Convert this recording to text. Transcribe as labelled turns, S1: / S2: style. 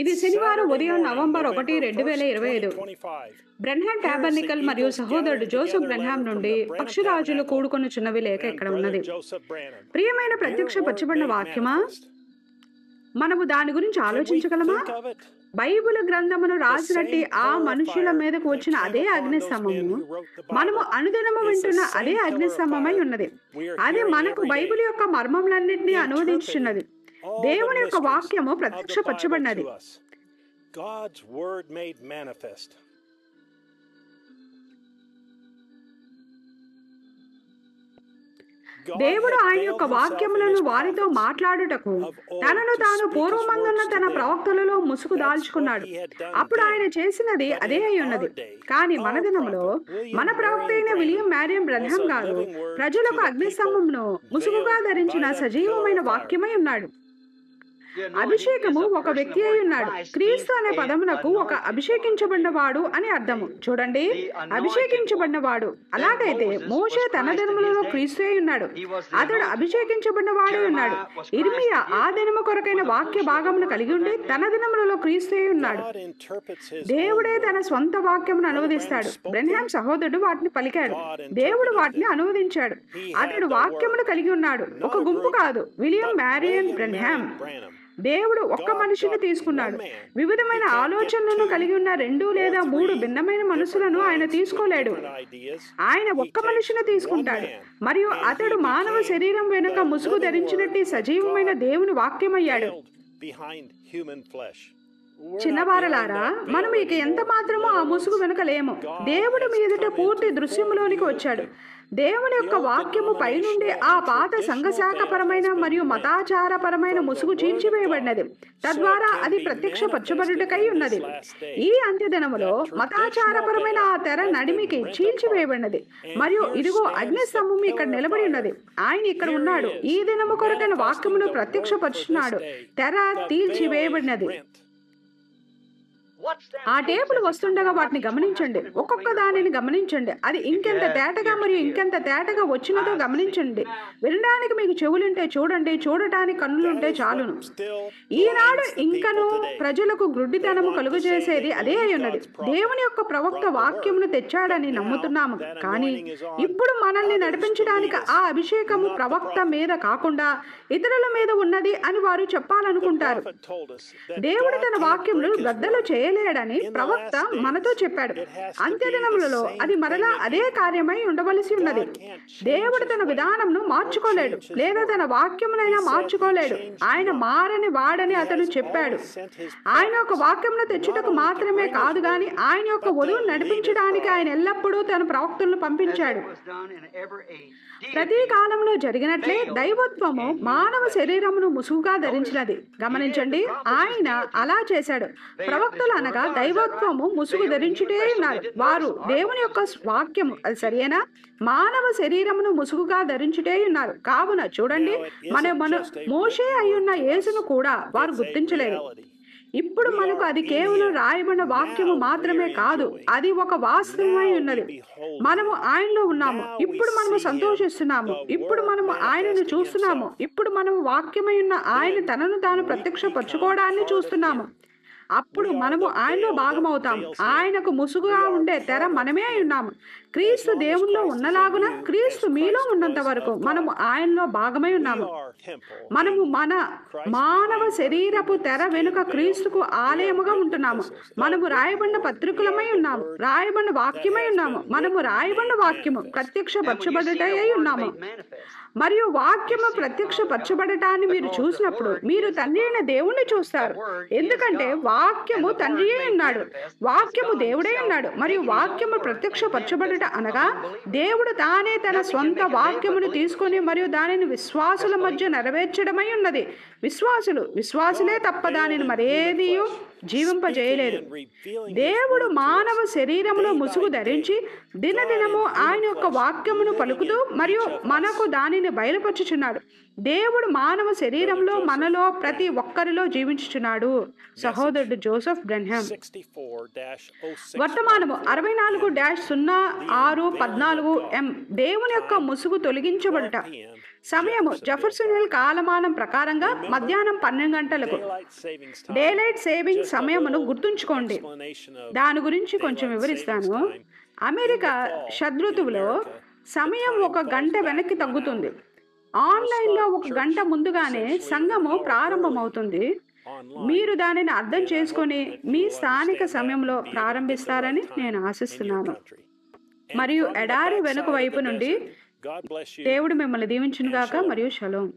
S1: ఇది శనివారం ఉదయం నవంబర్ 1, 2025 బ్రెన్హామ్ టాబర్నికల్ మరియు సహోదరుడు జోసెఫ్ బ్రెన్హామ్ నుండి పక్షిరాజులు కూడుకొనుచున్నవి లేఖ ఇక్కడ ఉన్నది. ప్రియమైన ప్రత్యక్షపరచబడిన వాక్యమా, మనము దాని గురించి ఆలోచించగలమా? బైబిల్ గ్రంథమును రాసినట్టి ఆ మనుషుల మీదకు వచ్చిన అదే అగ్నిస్తంభము మనము అనుదినము వింటున్న అదే అగ్నిస్తంభమై ఉన్నది. అది మనకు బైబిల్ యొక్క మర్మములన్నింటినీ అనువదించున్నది. దేవుని యొక్క వాక్యము ప్రత్యక్షపరచబడినది. దేవుడు ఆయన యొక్క వాక్యములను వారితో మాట్లాడుటకు తనను తాను పూర్వమందున్న తన ప్రవక్తలలో ముసుగు దాల్చుకున్నాడు. అప్పుడు ఆయన చేసినది అదే అయి ఉన్నది. కానీ మన దినములో మన ప్రవక్త అయిన విలియం మ్యారియన్ బ్రెన్హామ్ గారు ప్రజలకు అగ్నిస్తంభమును ముసుగుగా ధరించిన సజీవమైన వాక్యమై ఉన్నాడు. అభిషేకము ఒక వ్యక్తి అయి ఉన్నాడు. క్రీస్తు అనే పదమునకు ఒక అభిషేకించబడినవాడు అని అర్థము. చూడండి, అభిషేకించబడినవాడు. అలాగైతే మోషే తన దినములలో క్రీస్తు అయి ఉన్నాడు. అతడు అభిషేకించబడినవాడు ఉన్నాడు. ఇర్మియా ఆ దినము కొరకైన వాక్య భాగమును కలిగి ఉండి తన దినములలో క్రీస్తు అయి ఉన్నాడు. దేవుడే తన స్వంత వాక్యమును అనువదిస్తాడు. బ్రెన్హామ్ సహోదరుడు వాటిని పలికాడు. దేవుడు వాటిని అనువదించాడు. అతడు వాక్యమును కలిగి ఉన్నాడు. ఒక గుంపు కాదు. William Marion Branham. దేవుడు ఒక్క మనిషిని తీసుకున్నాడు. వివిధమైన ఆలోచనలను కలిగి ఉన్న 2 లేదా 3 భిన్నమైన మనసులను ఆయన తీసుకోలేడు. ఆయన ఒక్క మనిషిని తీసుకుంటాడు మరియు అతడు మానవ శరీరం వెనుక ముసుగు ధరించినట్టు సజీవమైన దేవుని వాక్యమయ్యాడు. చిన్నవారలారా, మనం ఇక ఎంత మాత్రమో ఆ ముసుగు వెనుక లేము. దేవుడు మీ ఎదుట పూర్తి దృశ్యములోనికి వచ్చాడు. దేవుని యొక్క వాక్యము పైనుండి ఆ పాత సంఘశాఖపరమైన మరియు మతాచారపరమైన ముసుగు చీల్చివేయబడినది. తద్వారా అది ప్రత్యక్షపరచబడుటకై ఉన్నది. ఈ అంత్యదినములో మతాచారపరమైన ఆ తెర నడిమికి చీల్చివేయబడినది. మరియు ఇదిగో అగ్నిస్తంభము ఇక్కడ నిలబడి ఉన్నది. ఆయన ఇక్కడ ఉన్నాడు. ఈ దినము కొరకైన వాక్యమును ప్రత్యక్షపరుచున్నాడు. తెర తీల్చివేయబడినది. ఆ టేపులు వస్తుండగా వాటిని గమనించండి. ఒక్కొక్క దానిని గమనించండి. అది ఇంకెంత తేటగా మరియు ఇంకెంత తేటగా వచ్చినదో గమనించండి. వినడానికి మీకు చెవులుంటే చూడండి, చూడటానికి కన్నులుంటే చాలును. ఈనాడు ఇంకను ప్రజలకు గ్రుడ్డితనము కలుగజేసేది అదే అయి ఉన్నది. దేవుని యొక్క ప్రవక్త వాక్యమును తెచ్చాడని నమ్ముతున్నాము. కానీ ఇప్పుడు మనల్ని నడిపించడానికి ఆ అభిషేకము ప్రవక్త మీద కాకుండా ఇతరుల మీద ఉన్నది అని వారు చెప్పాలనుకుంటారు. దేవుడు తన వాక్యములు గద్దలు చేయలేడని ప్రవక్త మనతో చెప్పాడు. అంత్యదినములలో అది మరలా అదే కార్యమై ఉండవలసి ఉన్నది. దేవుడు తన విధానంను మార్చుకోలేడు లేదా తన వాక్యమునైనా మార్చుకోలేడు. ఆయన మారని వాడని అతడు చెప్పాడు. ఆయన యొక్క వాక్యమును తెచ్చుటకు మాత్రమే కాదు గాని ఆయన యొక్క వధువును నడిపించడానికి ఆయన ఎల్లప్పుడూ తన ప్రవక్తలను పంపించాడు. ప్రతి కాలంలో జరిగినట్లే దైవత్వము మానవ శరీరమును ముసుగుగా ధరించినది. గమనించండి, ఆయన అలా చేశాడు. ప్రవక్తలు అనగా దైవత్వము ముసుగు ధరించుటే ఉన్నారు. వారు దేవుని యొక్క వాక్యము, అది సరియేనా, మానవ శరీరమును ముసుగుగా ధరించుటే ఉన్నారు. కావున చూడండి, మన మోషే అయ్యున్న యేసును కూడా వారు గుర్తించలేదు. ఇప్పుడు మనకు అది కేవలం రాయబడిన వాక్యము మాత్రమే కాదు, అది ఒక వాస్తవమై ఉన్నది. మనము ఆయనలో ఉన్నాము. ఇప్పుడు మనము సంతోషిస్తున్నాము. ఇప్పుడు మనము ఆయనను చూస్తున్నాము. ఇప్పుడు మనము వాక్యమై ఉన్న ఆయన తనను తాను ప్రత్యక్షపరచుకోవడాన్ని చూస్తున్నాము. అప్పుడు మనము ఆయనలో భాగమవుతాము. ఆయనకు ముసుగుగా ఉండే తెర మనమే అయి ఉన్నాము. క్రీస్తు దేవునిలో ఉన్నలాగున క్రీస్తు మీలో ఉన్నంత వరకు మనము ఆయనలో భాగమై ఉన్నాము. మనము మన మానవ శరీరపు తెర వెనుక క్రీస్తుకు ఆలయముగా ఉంటున్నాము. మనము రాయబడిన పత్రికలమై ఉన్నాము. రాయబడిన వాక్యమై ఉన్నాము. మనము రాయబడిన వాక్యము ప్రత్యక్షపరచబడుటై ఉన్నాము. మరియు వాక్యము ప్రత్యక్షపరచబడటాన్ని మీరు చూసినప్పుడు మీరు తండ్రి అయిన దేవుణ్ణి చూస్తారు. ఎందుకంటే వాక్యము తండ్రి అయి ఉన్నాడు, వాక్యము దేవుడే ఉన్నాడు. మరియు వాక్యము ప్రత్యక్షపరచబడుట అనగా దేవుడు తానే తన స్వంత వాక్యమును తీసుకొని మరియు దానిని విశ్వాసుల మధ్య నెరవేర్చడమై ఉన్నది. విశ్వాసులే తప్ప దానిని మరేది జీవింపజేయలేదు. దేవుడు మానవ శరీరములో ముసుగు ధరించి దినదినము ఆయన యొక్క వాక్యమును పలుకుతూ మరియు మనకు దానిని బయలుపరుచుచున్నాడు. దేవుడు మానవ శరీరంలో మనలో ప్రతి ఒక్కరిలో జీవించుచున్నాడు. సహోదరు డాక్టర్ జోసెఫ్ బ్రెన్హామ్. వర్తమానము 64-06-14 దేవుని యొక్క ముసుగు తొలగించబడుట. సమయము జెఫర్సన్ హిల్ కాలమానం ప్రకారంగా మధ్యాహ్నం 12 గంటలకు. డేలైట్ సేవింగ్ సమయమును గుర్తుంచుకోండి. దాని గురించి కొంచెం వివరిస్తాను. అమెరికా షదృతువులో సమయం 1 గంట వెనక్కి తగ్గుతుంది. ఆన్లైన్లో 1 గంట ముందుగానే సంఘము ప్రారంభమవుతుంది. మీరు దానిని అర్థం చేసుకొని మీ స్థానిక సమయంలో ప్రారంభిస్తారని నేను ఆశిస్తున్నాను. మరియు ఎడారి వెనుక వైపు నుండి దేవుడు మిమ్మల్ని దీవించునుగాక మరియు షలోం.